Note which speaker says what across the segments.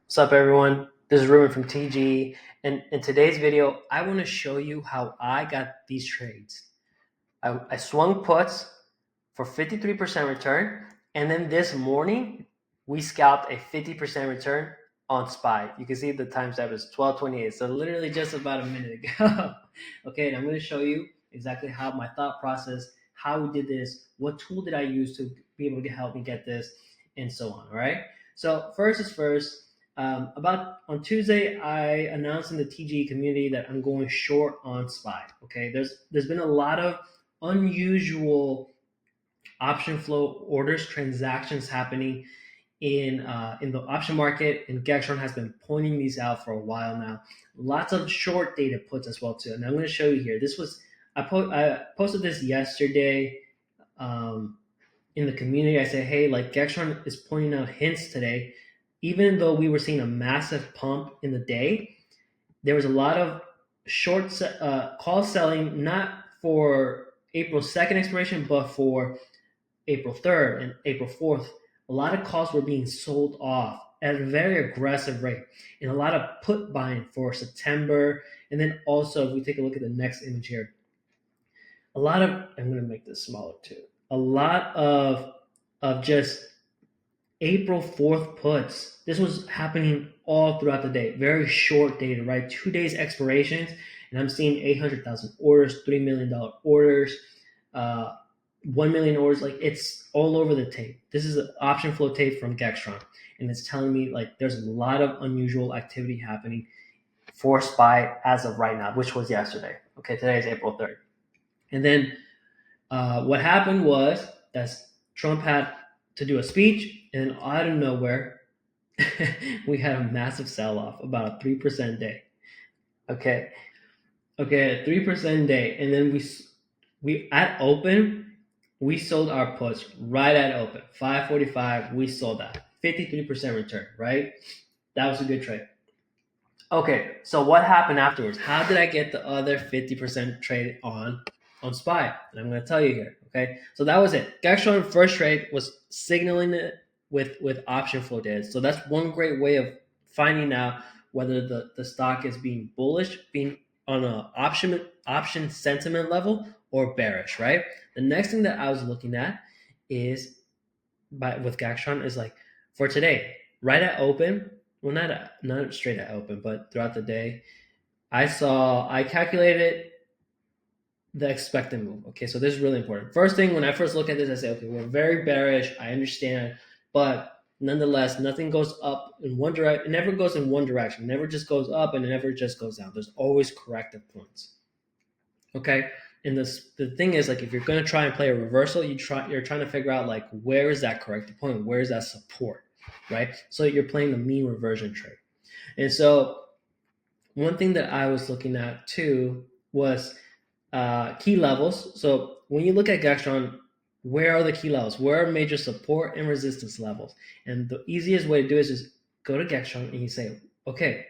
Speaker 1: What's up, everyone? This is Ruben from TGE, and in today's video, I want to show you how I got these trades. I swung puts for 53% return, and then this morning, we scalped a 50% return on SPY. You can see the timestamp is 12:28, so literally just about a minute ago. Okay, and I'm going to show you exactly how my thought process, how we did this, what tool did I use to be able to help me get this, and so on. All right. So first is first. About on Tuesday, I announced in the TGE community that I'm going short on SPY. Okay, there's been a lot of unusual option flow orders transactions happening in the option market, and Gextron has been pointing these out for a while now. Lots of short data puts as well too, and I'm going to show you here. This was I posted this yesterday in the community. I say, hey, like Gextron is pointing out hints today. Even though we were seeing a massive pump in the day, there was a lot of short call selling, not for April 2nd expiration, but for April 3rd and April 4th. A lot of calls were being sold off at a very aggressive rate, and a lot of put buying for September. And then also, if we take a look at the next image here, a lot of, I'm going to make this smaller too, a lot of just April 4th puts. This was happening all throughout the day. Very short data, right? 2 days expirations, and I'm seeing 800,000 orders, $3 million orders, 1 million orders. Like, it's all over the tape. This is an option flow tape from Gextron, and it's telling me like there's a lot of unusual activity happening for SPY as of right now, which was yesterday. Okay, today is April 3rd. And then what happened was that Trump had to do a speech, and out of nowhere, we had a massive sell-off, about a 3% day. Okay, a 3% day, and then we at open, we sold our puts right at open, 545. We sold that 53% return, right? That was a good trade. Okay, so what happened afterwards? How did I get the other 50% trade on SPY? And I'm going to tell you here. Okay, so that was it. Gextron first trade was signaling it with option flow data. So that's one great way of finding out whether the stock is being bullish, being on an option sentiment level, or bearish, right? The next thing that I was looking at is with Gextron is like for today, right at open. Well, not straight at open, but throughout the day, I calculated the expected move. Okay, so this is really important. First thing, when I first look at this, I say, okay, we're very bearish. I understand, but nonetheless, nothing goes up in one direction. It never goes in one direction. It never just goes up, and it never just goes down. There's always corrective points. Okay, and the thing is, like, if you're going to try and play a reversal, you're trying to figure out like where is that corrective point, where is that support, right? So you're playing the mean reversion trade. And so one thing that I was looking at too was key levels. So when you look at Gextron, where are the key levels? Where are major support and resistance levels? And the easiest way to do it is just go to Gextron and you say, okay,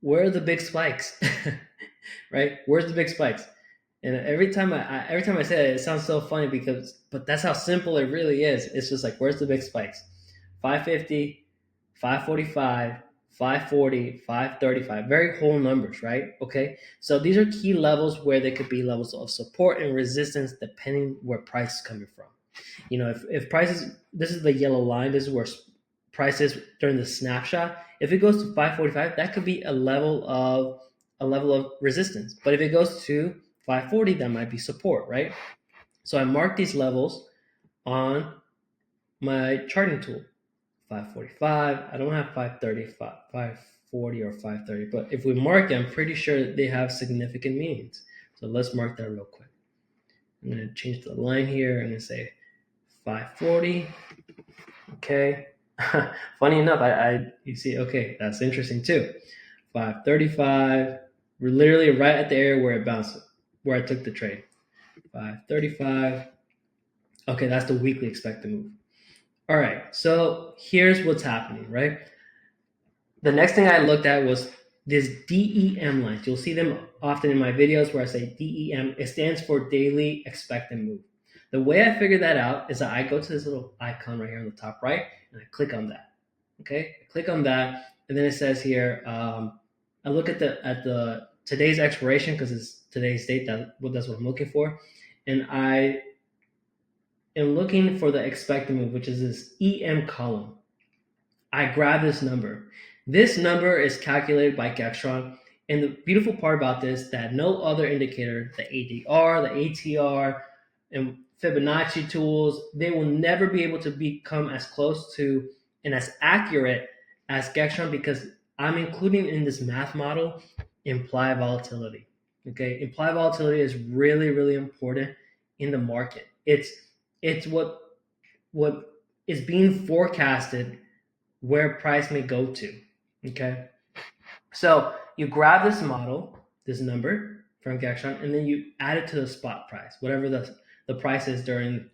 Speaker 1: where are the big spikes? Right? Where's the big spikes? And every time I say it, it sounds so funny but that's how simple it really is. It's just like, where's the big spikes? 550, 545, 540, 535, very whole numbers, right? Okay, so these are key levels where there could be levels of support and resistance depending where price is coming from. You know, if prices, this is the yellow line, this is where price is during the snapshot. If it goes to 545, that could be a level of resistance. But if it goes to 540, that might be support, right? So I mark these levels on my charting tool. 545. I don't have 535, 540 or 530, but if we mark them, I'm pretty sure they have significant meanings. So let's mark that real quick. I'm going to change the line here. I'm going to say 540. Okay. Funny enough, you see, okay, that's interesting too. 535. We're literally right at the area where it bounced, where I took the trade. 535. Okay, that's the weekly expected move. All right, so here's what's happening, right? The next thing I looked at was this DEM lines. You'll see them often in my videos where I say DEM. It stands for daily expected move. The way I figured that out is that I go to this little icon right here on the top right, and I click on that. Okay, I click on that, and then it says here, I look at the today's expiration because it's today's date. That's what I'm looking for, and I am looking for the expected move, which is this EM column. I grab this number. This number is calculated by Gextron, and the beautiful part about this that no other indicator, the ADR, the ATR, and Fibonacci tools, they will never be able to become as close to and as accurate as Gextron because I'm including in this math model implied volatility. Okay, implied volatility is really, really important in the market. It's what is being forecasted where price may go to. Okay, so you grab this model, this number from Gextron, and then you add it to the spot price, whatever the price is during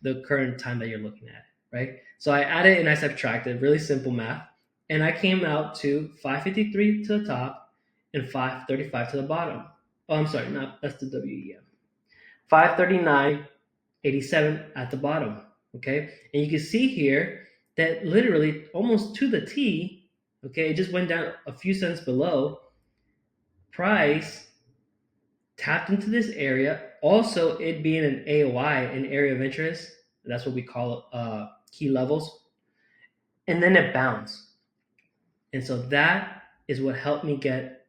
Speaker 1: the current time that you're looking at, right? So I added and I subtracted, really simple math, and I came out to 553 to the top and 535 to the bottom. Oh, I'm sorry, not that's the WEM. 539.87 at the bottom. Okay, and you can see here that literally almost to the T, okay, it just went down a few cents below. Price tapped into this area. Also, it being an AOI, an area of interest, that's what we call key levels. And then it bounced. And so that is what helped me get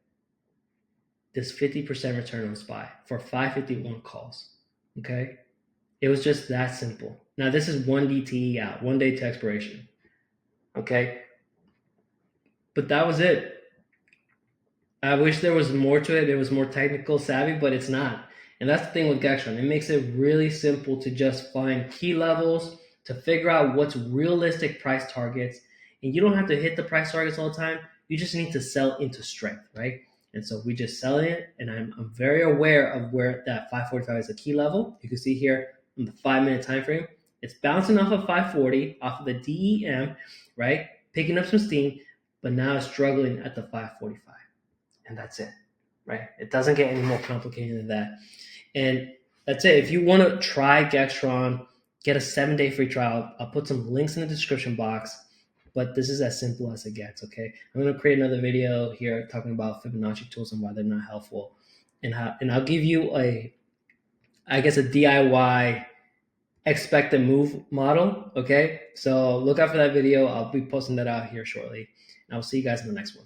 Speaker 1: this 50% return on SPY for 551 calls. Okay, it was just that simple. Now this is one DTE out, 1 day to expiration. Okay, but that was it. I wish there was more to it. It was more technical savvy, but it's not. And that's the thing with Gextron. It makes it really simple to just find key levels, to figure out what's realistic price targets. And you don't have to hit the price targets all the time. You just need to sell into strength, right? And so we just sell it, and I'm very aware of where that 545 is a key level. You can see here in the 5-minute time frame, it's bouncing off of 540, off of the DEM, right? Picking up some steam, but now it's struggling at the 545. And that's it, right? It doesn't get any more complicated than that. And that's it. If you want to try Gextron, get a 7-day free trial. I'll put some links in the description box, but this is as simple as it gets, okay? I'm going to create another video here talking about Fibonacci tools and why they're not helpful. And I'll give you a DIY expected move model, okay? So look out for that video. I'll be posting that out here shortly. And I'll see you guys in the next one.